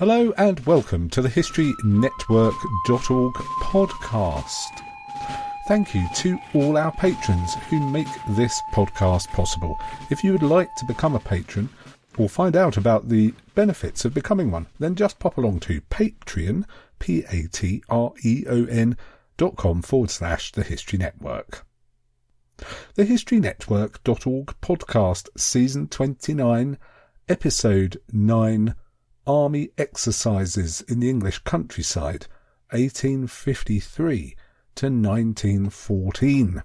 Hello and welcome to the HistoryNetwork.org podcast. Thank you to all our patrons who make this podcast possible. If you would like to become a patron or find out about the benefits of becoming one, then just pop along to Patreon, patreon.com/The History Network. The HistoryNetwork.org podcast, Season 29, Episode 9, Army Exercises in the English Countryside, 1853 to 1914.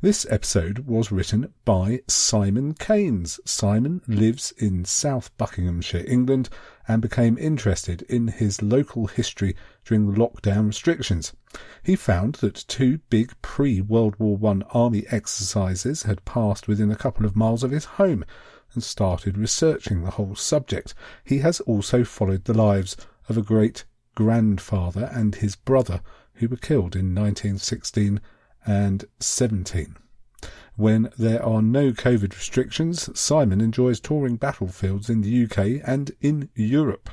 This episode was written by Simon Keynes. Simon lives in South Buckinghamshire, England, and became interested in his local history during the lockdown restrictions. He found that two big pre-World War I army exercises had passed within a couple of miles of his home, and started researching the whole subject. He has also followed the lives of a great-grandfather and his brother who were killed in 1916 and 17. When there are no COVID restrictions, Simon enjoys touring battlefields in the UK and in Europe.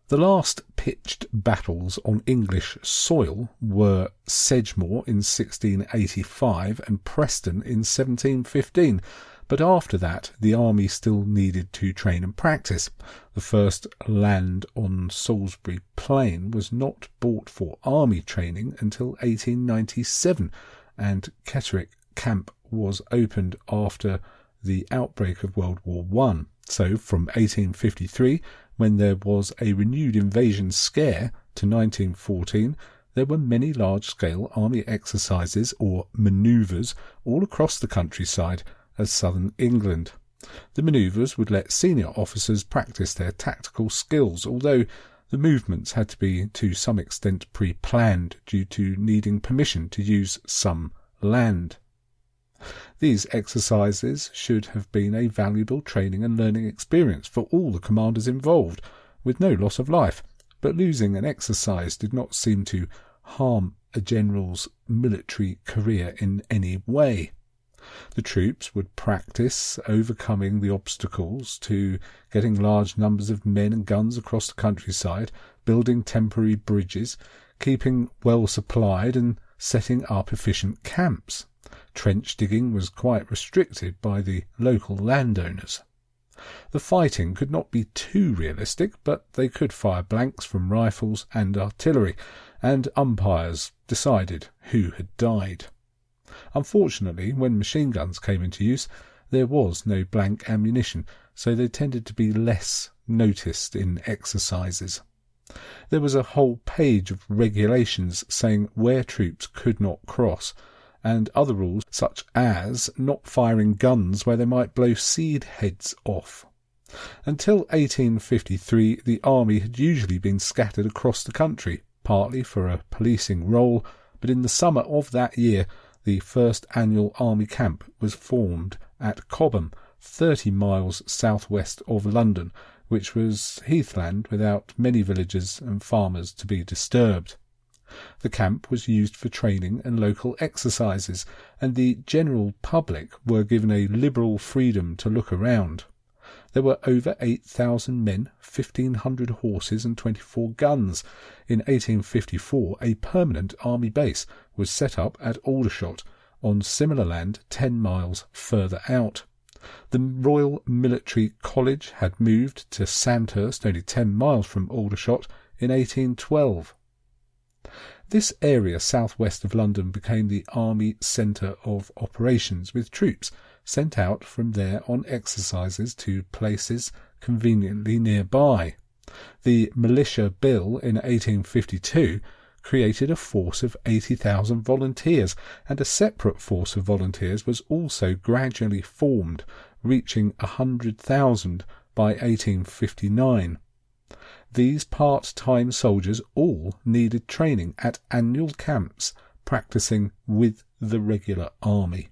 The last pitched battles on English soil were Sedgemoor in 1685 and Preston in 1715. But after that, the army still needed to train and practice. The first land on Salisbury Plain was not bought for army training until 1897, and Catterick Camp was opened after the outbreak of World War I. So from 1853, when there was a renewed invasion scare, to 1914, there were many large-scale army exercises, or manoeuvres, all across the countryside of southern England. The manoeuvres would let senior officers practice their tactical skills, although the movements had to be to some extent pre-planned due to needing permission to use some land. These exercises should have been a valuable training and learning experience for all the commanders involved, with no loss of life, but losing an exercise did not seem to harm a general's military career in any way. The troops would practice overcoming the obstacles to getting large numbers of men and guns across the countryside, building temporary bridges, keeping well supplied and setting up efficient camps. Trench digging was quite restricted by the local landowners. The fighting could not be too realistic, but they could fire blanks from rifles and artillery, and umpires decided who had died. Unfortunately, when machine guns came into use, there was no blank ammunition, so they tended to be less noticed in exercises. There was a whole page of regulations saying where troops could not cross, and other rules such as not firing guns where they might blow seed heads off. Until 1853, the army had usually been scattered across the country, partly for a policing role, but in the summer of that year, the first annual army camp was formed at Cobham, 30 miles southwest of London, which was heathland without many villagers and farmers to be disturbed. The camp was used for training and local exercises, and the general public were given a liberal freedom to look around. There were over 8,000 men, 1,500 horses and 24 guns. In 1854, a permanent army base was set up at Aldershot, on similar land 10 miles further out. The Royal Military College had moved to Sandhurst, only 10 miles from Aldershot, in 1812. This area southwest of London became the Army Centre of Operations, with troops sent out from there on exercises to places conveniently nearby. The Militia Bill in 1852 created a force of 80,000 volunteers, and a separate force of volunteers was also gradually formed, reaching 100,000 by 1859. These part-time soldiers all needed training at annual camps, practising with the regular army.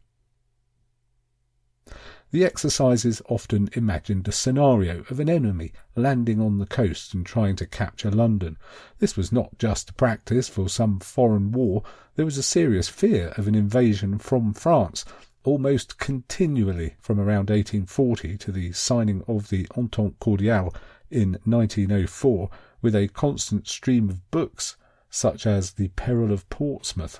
The exercises often imagined a scenario of an enemy landing on the coast and trying to capture London. This was not just a practice for some foreign war. There was a serious fear of an invasion from France, almost continually from around 1840 to the signing of the Entente Cordiale in 1904 with a constant stream of books, such as The Peril of Portsmouth.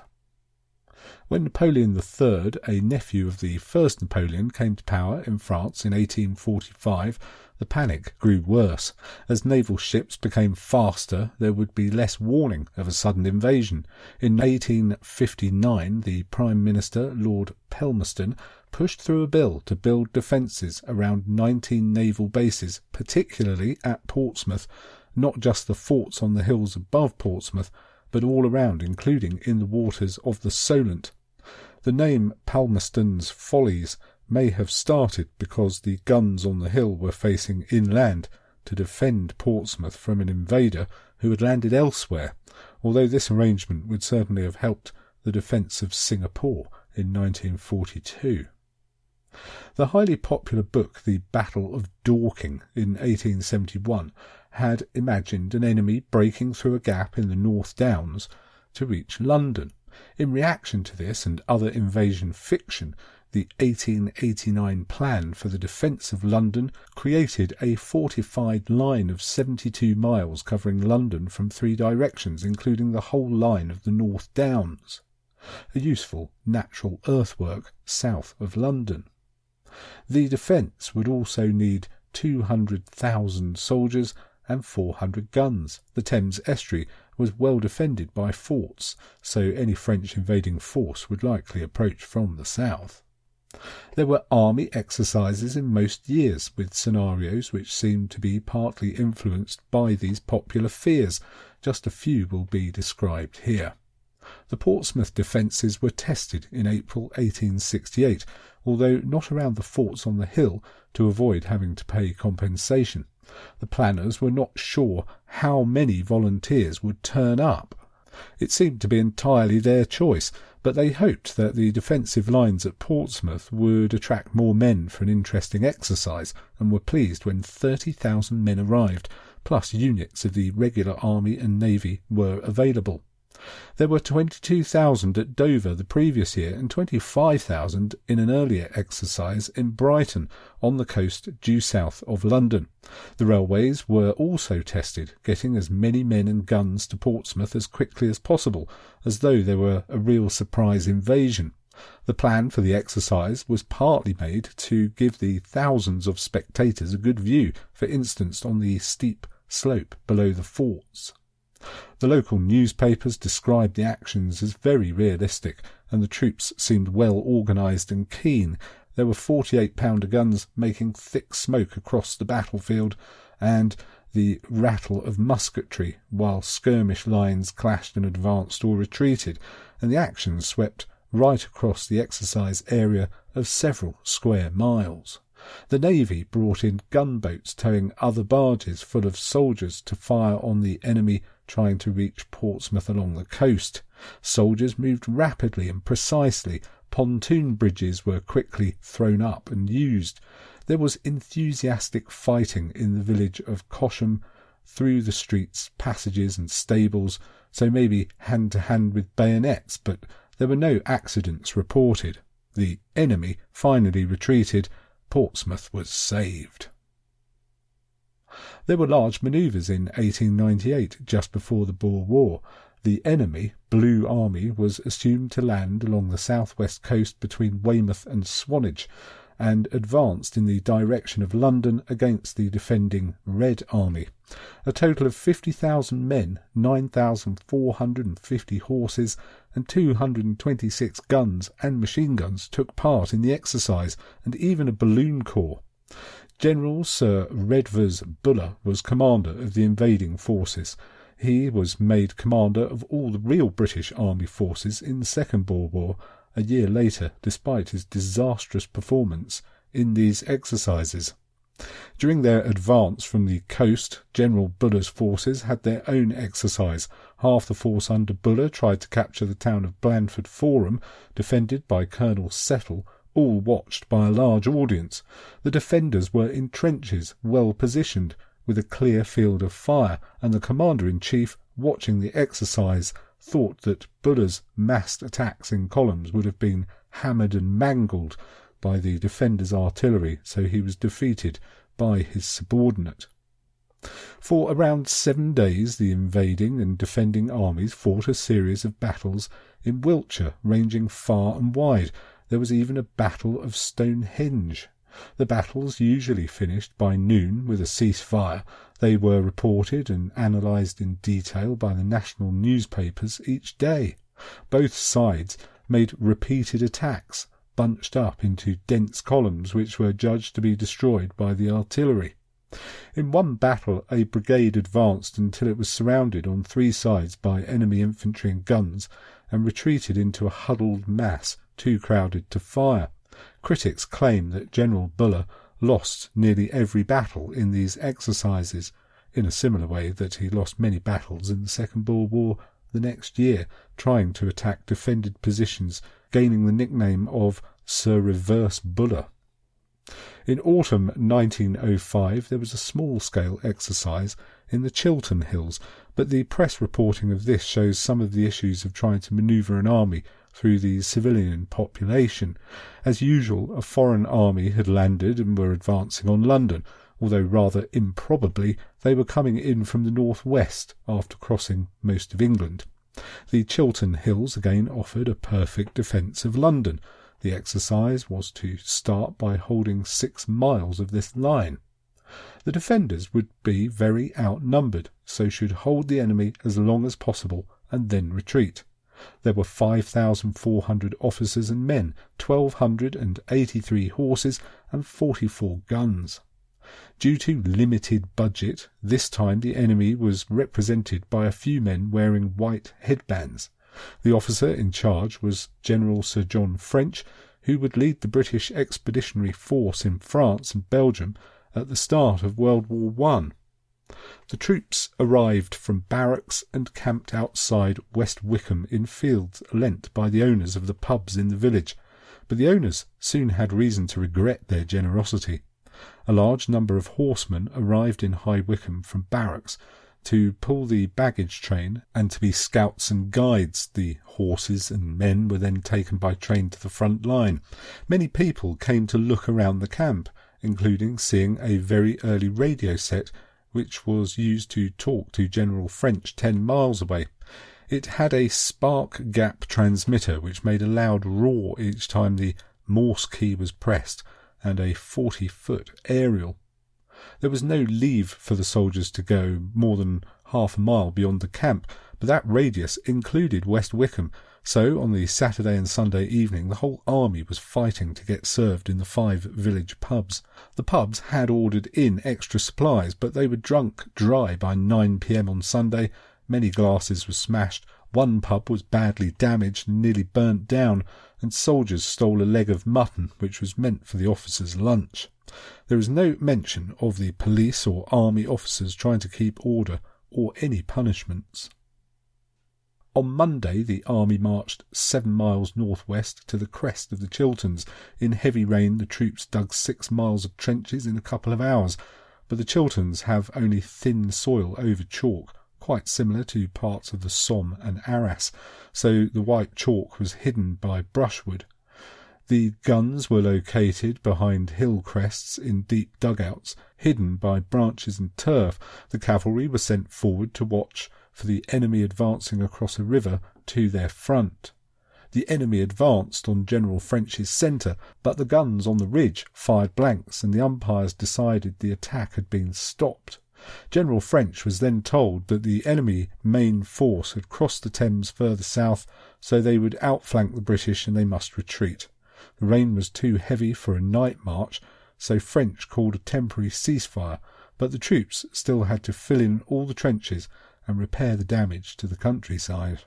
When Napoleon III, a nephew of the first Napoleon, came to power in France in 1845, the panic grew worse. As naval ships became faster, there would be less warning of a sudden invasion. In 1859, the Prime Minister, Lord Palmerston, pushed through a bill to build defences around 19 naval bases, particularly at Portsmouth, not just the forts on the hills above Portsmouth, but all around, including in the waters of the Solent. The name Palmerston's Follies may have started because the guns on the hill were facing inland to defend Portsmouth from an invader who had landed elsewhere, although this arrangement would certainly have helped the defence of Singapore in 1942. The highly popular book The Battle of Dorking in 1871 had imagined an enemy breaking through a gap in the North Downs to reach London. In reaction to this and other invasion fiction, the 1889 plan for the defence of London created a fortified line of 72 miles covering London from 3 directions, including the whole line of the North Downs, a useful natural earthwork south of London. The defence would also need 200,000 soldiers and 400 guns. The Thames estuary was well defended by forts, so any French invading force would likely approach from the south. There were army exercises in most years, with scenarios which seemed to be partly influenced by these popular fears. Just a few will be described here. The Portsmouth defences were tested in April 1868, although not around the forts on the hill to avoid having to pay compensation. The planners were not sure how many volunteers would turn up. It seemed to be entirely their choice, but they hoped that the defensive lines at Portsmouth would attract more men for an interesting exercise, and were pleased when 30,000 men arrived, plus units of the regular army and navy were available. There were 22,000 at Dover the previous year and 25,000 in an earlier exercise in Brighton, on the coast due south of London. The railways were also tested, getting as many men and guns to Portsmouth as quickly as possible, as though there were a real surprise invasion. The plan for the exercise was partly made to give the thousands of spectators a good view, for instance on the steep slope below the forts. The local newspapers described the actions as very realistic, and the troops seemed well organised and keen. There were 48-pounder guns making thick smoke across the battlefield, and the rattle of musketry, while skirmish lines clashed and advanced or retreated, and the action swept right across the exercise area of several square miles. The Navy brought in gunboats towing other barges full of soldiers to fire on the enemy trying to reach Portsmouth along the coast. Soldiers moved rapidly and precisely. Pontoon bridges were quickly thrown up and used. There was enthusiastic fighting in the village of Cosham, through the streets, passages and stables, so maybe hand-to-hand with bayonets, but there were no accidents reported. The enemy finally retreated. Portsmouth was saved. There were large manoeuvres in 1898, just before the Boer War. The enemy, Blue Army, was assumed to land along the south-west coast between Weymouth and Swanage, and advanced in the direction of London against the defending Red Army. A total of 50,000 men, 9,450 horses, and 226 guns and machine guns took part in the exercise, and even a balloon corps. General Sir Redvers Buller was commander of the invading forces. He was made commander of all the real British Army forces in the Second Boer War a year later, despite his disastrous performance in these exercises. During their advance from the coast, General Buller's forces had their own exercise. Half the force under Buller tried to capture the town of Blandford Forum, defended by Colonel Settle, all watched by a large audience. The defenders were in trenches, well positioned, with a clear field of fire, and the commander-in-chief, watching the exercise, thought that Buller's massed attacks in columns would have been hammered and mangled by the defenders' artillery, so he was defeated by his subordinate. For around 7 days the invading and defending armies fought a series of battles in Wiltshire, ranging far and wide. There was even a battle of Stonehenge. The battles usually finished by noon with a ceasefire. They were reported and analysed in detail by the national newspapers each day. Both sides made repeated attacks, bunched up into dense columns which were judged to be destroyed by the artillery. In one battle a brigade advanced until it was surrounded on 3 sides by enemy infantry and guns, and retreated into a huddled mass too crowded to fire. Critics claim that General Buller lost nearly every battle in these exercises, in a similar way that he lost many battles in the Second Boer War the next year, trying to attack defended positions, gaining the nickname of Sir Reverse Buller. In autumn 1905 there was a small-scale exercise in the Chilton Hills, but the press reporting of this shows some of the issues of trying to manoeuvre an army through the civilian population. As usual, a foreign army had landed and were advancing on London, although rather improbably they were coming in from the northwest after crossing most of England. The Chilton Hills again offered a perfect defence of London. The exercise was to start by holding 6 miles of this line. The defenders would be very outnumbered, so should hold the enemy as long as possible and then retreat. There were 5,400 officers and men, 1,283 horses and 44 guns. Due to limited budget, this time the enemy was represented by a few men wearing white headbands. The officer in charge was General Sir John French, who would lead the British Expeditionary Force in France and Belgium at the start of World War I. The troops arrived from barracks and camped outside West Wickham in fields lent by the owners of the pubs in the village, but the owners soon had reason to regret their generosity. A large number of horsemen arrived in High Wycombe from barracks to pull the baggage train and to be scouts and guides. The horses and men were then taken by train to the front line. Many people came to look around the camp, including seeing a very early radio set which was used to talk to General French 10 miles away. It had a spark gap transmitter which made a loud roar each time the Morse key was pressed, and a 40-foot aerial. There was no leave for the soldiers to go more than half a mile beyond the camp, but that radius included West Wickham, so on the Saturday and Sunday evening the whole army was fighting to get served in the 5 village pubs. The pubs had ordered in extra supplies, but they were drunk dry by 9 p.m. on Sunday. Many glasses were smashed, one pub was badly damaged and nearly burnt down, and soldiers stole a leg of mutton which was meant for the officers' lunch. There is no mention of the police or army officers trying to keep order or any punishments. On Monday the army marched 7 miles northwest to the crest of the Chiltons. In heavy rain the troops dug 6 miles of trenches in a couple of hours, but the Chiltons have only thin soil over chalk, quite similar to parts of the Somme and Arras, so the white chalk was hidden by brushwood. The guns were located behind hill crests in deep dugouts, hidden by branches and turf. The cavalry were sent forward to watch for the enemy advancing across a river to their front. The enemy advanced on General French's centre, but the guns on the ridge fired blanks and the umpires decided the attack had been stopped. General French was then told that the enemy main force had crossed the Thames further south, so they would outflank the British and they must retreat. The rain was too heavy for a night march, so French called a temporary ceasefire, but the troops still had to fill in all the trenches and repair the damage to the countryside.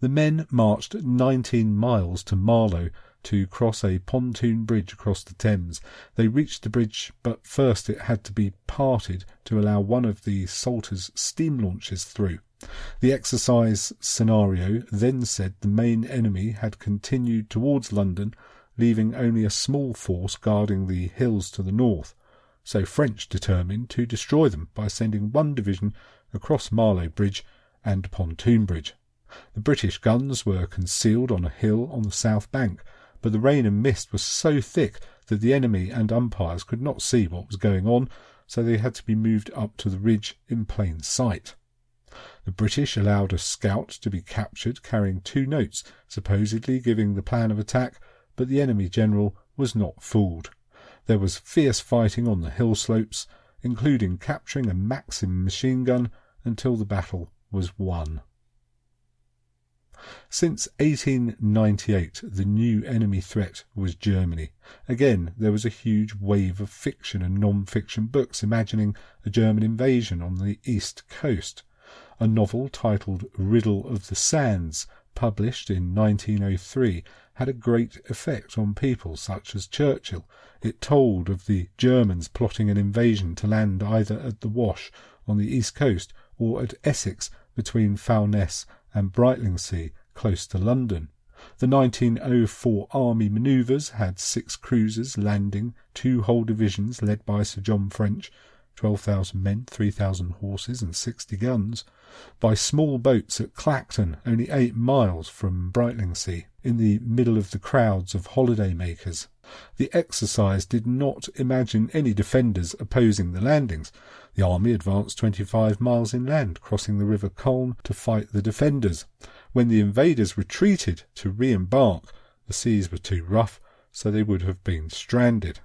The men marched 19 miles to Marlowe to cross a pontoon bridge across the Thames. They reached the bridge, but first it had to be parted to allow one of the Salter's steam launches through. The exercise scenario then said the main enemy had continued towards London, leaving only a small force guarding the hills to the north, so French determined to destroy them by sending one division across Marlowe Bridge and Pontoon Bridge. The British guns were concealed on a hill on the south bank, but the rain and mist was so thick that the enemy and umpires could not see what was going on, so they had to be moved up to the ridge in plain sight. The British allowed a scout to be captured carrying 2 notes, supposedly giving the plan of attack, but the enemy general was not fooled. There was fierce fighting on the hill slopes, including capturing a Maxim machine gun, until the battle was won. Since 1898, the new enemy threat was Germany. Again, there was a huge wave of fiction and non-fiction books imagining a German invasion on the east coast. A novel titled Riddle of the Sands, published in 1903, had a great effect on people such as Churchill. It told of the Germans plotting an invasion to land either at the Wash on the east coast or at Essex between Foulness and Brightlingsea, close to London. The 1904 Army manoeuvres had 6 cruisers landing, 2 whole divisions led by Sir John French, 12,000 men, 3,000 horses and 60 guns, by small boats at Clacton, only 8 miles from Brightlingsea, in the middle of the crowds of holiday makers. The exercise did not imagine any defenders opposing the landings. The army advanced 25 miles inland, crossing the River Colne to fight the defenders. When the invaders retreated to re-embark, the seas were too rough, so they would have been stranded.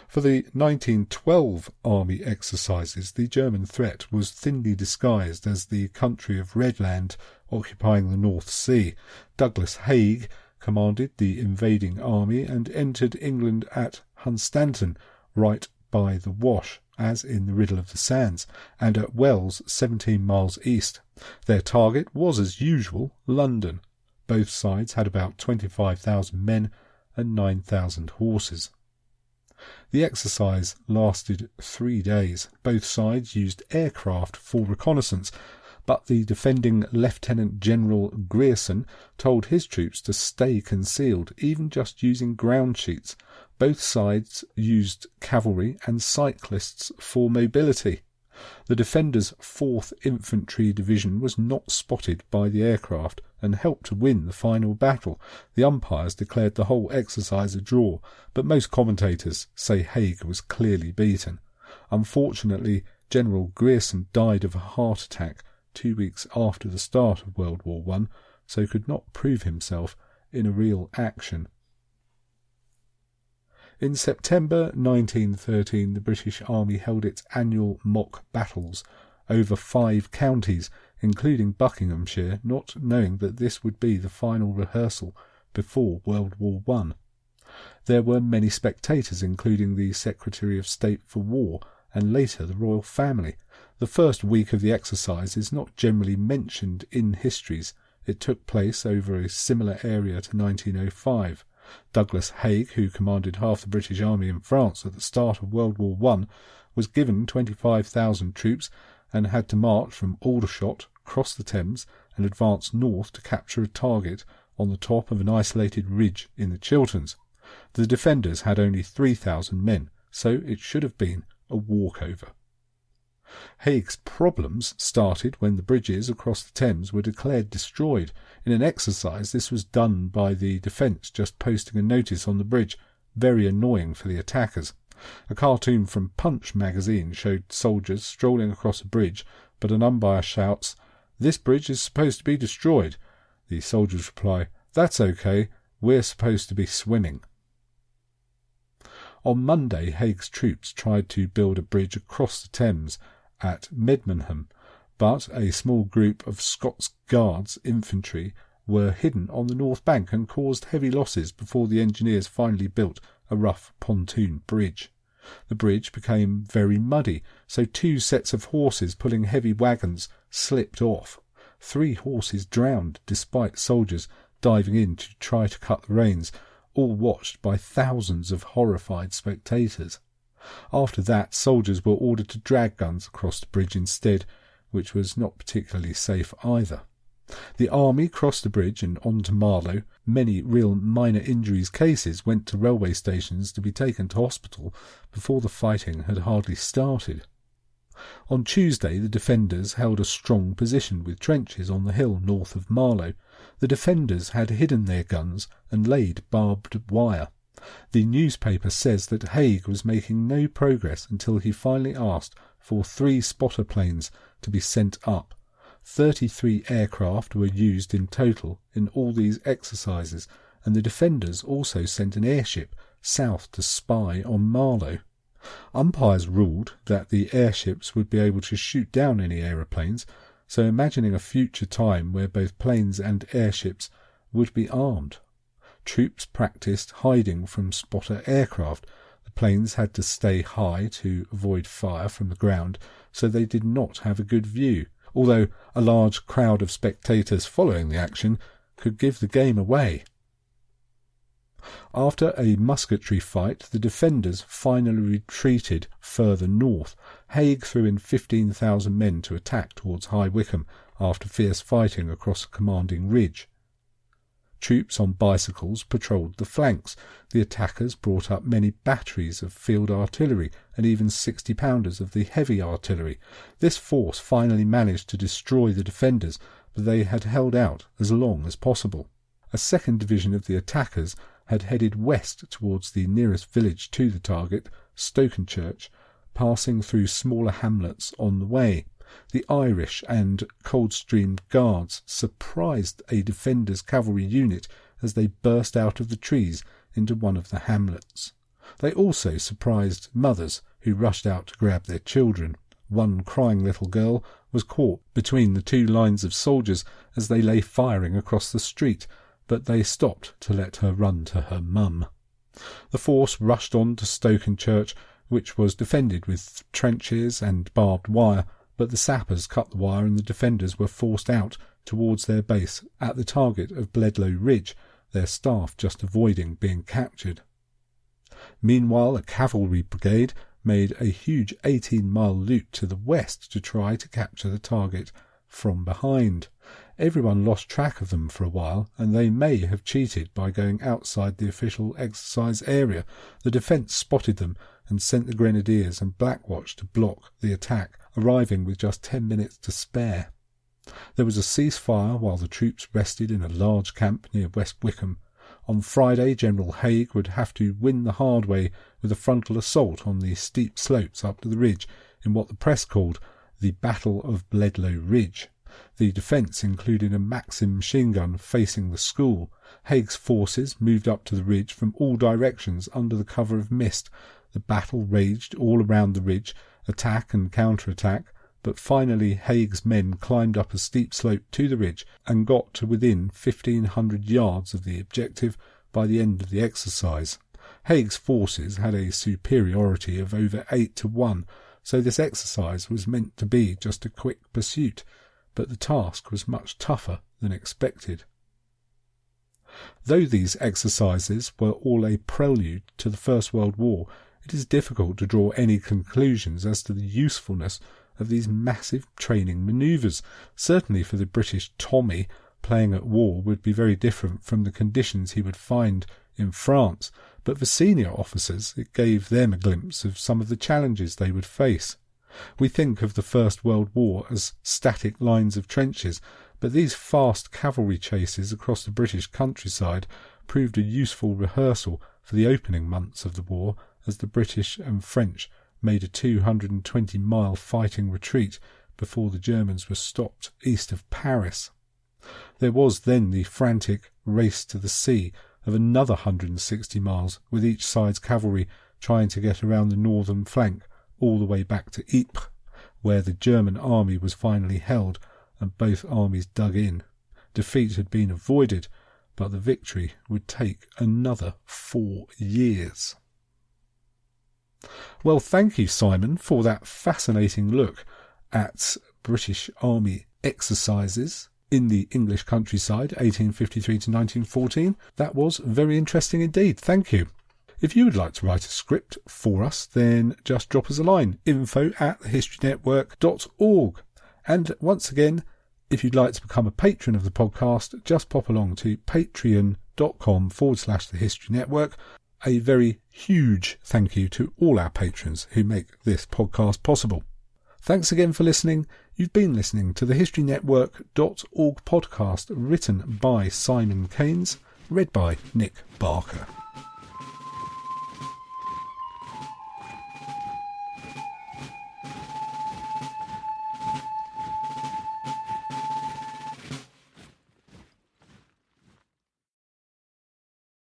For the 1912 army exercises, the German threat was thinly disguised as the country of Redland occupying the North Sea. Douglas Haig commanded the invading army and entered England at Hunstanton, right by the Wash, as in the Riddle of the Sands, and at Wells, 17 miles east. Their target was, as usual, London. Both sides had about 25,000 men and 9,000 horses. The exercise lasted 3 days. Both sides used aircraft for reconnaissance, but the defending Lieutenant General Grierson told his troops to stay concealed, even just using ground sheets. Both sides used cavalry and cyclists for mobility. The defenders' 4th Infantry Division was not spotted by the aircraft and helped to win the final battle. The umpires declared the whole exercise a draw, but most commentators say Haig was clearly beaten. Unfortunately, General Grierson died of a heart attack 2 weeks after the start of World War I, so could not prove himself in a real action. In September 1913, the British Army held its annual mock battles over 5 counties, including Buckinghamshire, not knowing that this would be the final rehearsal before World War I. There were many spectators, including the Secretary of State for War and later the royal family. The first week of the exercise is not generally mentioned in histories. It took place over a similar area to 1905. Douglas Haig, who commanded half the British Army in France at the start of World War I, was given 25,000 troops and had to march from Aldershot, cross the Thames and advance north to capture a target on the top of an isolated ridge in the Chiltons. The defenders had only 3,000 men, so it should have been a walkover. Haig's problems started when the bridges across the Thames were declared destroyed. In an exercise, this was done by the defence just posting a notice on the bridge, very annoying for the attackers. A cartoon from Punch magazine showed soldiers strolling across a bridge, but an umpire shouts, "This bridge is supposed to be destroyed." The soldiers reply, "That's okay, we're supposed to be swimming." On Monday, Haig's troops tried to build a bridge across the Thames at Medmenham, but a small group of Scots Guards infantry were hidden on the north bank and caused heavy losses before the engineers finally built a rough pontoon bridge. The bridge became very muddy, so 2 sets of horses pulling heavy wagons slipped off. 3 horses drowned despite soldiers diving in to try to cut the reins, all watched by thousands of horrified spectators. After that, soldiers were ordered to drag guns across the bridge instead, which was not particularly safe either. The army crossed the bridge and on to Marlowe. Many real minor injuries cases went to railway stations to be taken to hospital before the fighting had hardly started. On Tuesday, the defenders held a strong position with trenches on the hill north of Marlowe. The defenders had hidden their guns and laid barbed wire. The newspaper says that Haig was making no progress until he finally asked for 3 spotter planes to be sent up. 33 aircraft were used in total in all these exercises, and the defenders also sent an airship south to spy on Marlowe. Umpires ruled that the airships would be able to shoot down any aeroplanes, so imagining a future time where both planes and airships would be armed. Troops practised hiding from spotter aircraft. The planes had to stay high to avoid fire from the ground, so they did not have a good view, although a large crowd of spectators following the action could give the game away. After a musketry fight, the defenders finally retreated further north. Haig threw in 15,000 men to attack towards High Wycombe after fierce fighting across a commanding ridge. Troops on bicycles patrolled the flanks. The attackers brought up many batteries of field artillery and even 60-pounders of the heavy artillery. This force finally managed to destroy the defenders, but they had held out as long as possible. A second division of the attackers had headed west towards the nearest village to the target, Stonehenge, passing through smaller hamlets on the way. The Irish and Coldstream Guards surprised a defenders' cavalry unit as they burst out of the trees into one of the hamlets. They also surprised mothers who rushed out to grab their children. One crying little girl was caught between the 2 lines of soldiers as they lay firing across the street, but they stopped to let her run to her mum. The force rushed on to Stonehenge, which was defended with trenches and barbed wire, but the sappers cut the wire and the defenders were forced out towards their base at the target of Bleedlow Ridge, their staff just avoiding being captured. Meanwhile, a cavalry brigade made a huge 18-mile loop to the west to try to capture the target from behind. Everyone lost track of them for a while, and they may have cheated by going outside the official exercise area. The defence spotted them and sent the Grenadiers and Black Watch to block the attack, arriving with just 10 minutes to spare. There was a ceasefire while the troops rested in a large camp near West Wycombe. On Friday, General Haig would have to win the hard way with a frontal assault on the steep slopes up to the ridge in what the press called the Battle of Bleedlow Ridge. The defence included a Maxim machine gun facing the school. Haig's forces moved up to the ridge from all directions under the cover of mist. The battle raged all around the ridge, attack and counter-attack, but finally Haig's men climbed up a steep slope to the ridge and got to within 1,500 yards of the objective by the end of the exercise. Haig's forces had a superiority of over 8-1, so this exercise was meant to be just a quick pursuit, but the task was much tougher than expected. Though these exercises were all a prelude to the First World War, it is difficult to draw any conclusions as to the usefulness of these massive training manoeuvres. Certainly for the British Tommy, playing at war would be very different from the conditions he would find in France, but for senior officers it gave them a glimpse of some of the challenges they would face. We think of the First World War as static lines of trenches, but these fast cavalry chases across the British countryside proved a useful rehearsal for the opening months of the war, as the British and French made a 220-mile fighting retreat before the Germans were stopped east of Paris. There was then the frantic race to the sea of another 160 miles, with each side's cavalry trying to get around the northern flank all the way back to Ypres, where the German army was finally held and both armies dug in. Defeat had been avoided, but the victory would take another 4 years. Well, thank you, Simon, for that fascinating look at British Army exercises in the English countryside, 1853 to 1914. That was very interesting indeed. Thank you. If you would like to write a script for us, then just drop us a line, info@thehistorynetwork.org. And once again, if you'd like to become a patron of the podcast, just pop along to patreon.com/thehistorynetwork. A very huge thank you to all our patrons who make this podcast possible. Thanks again for listening. You've been listening to the historynetwork.org podcast, written by Simon Keynes, read by Nick Barker.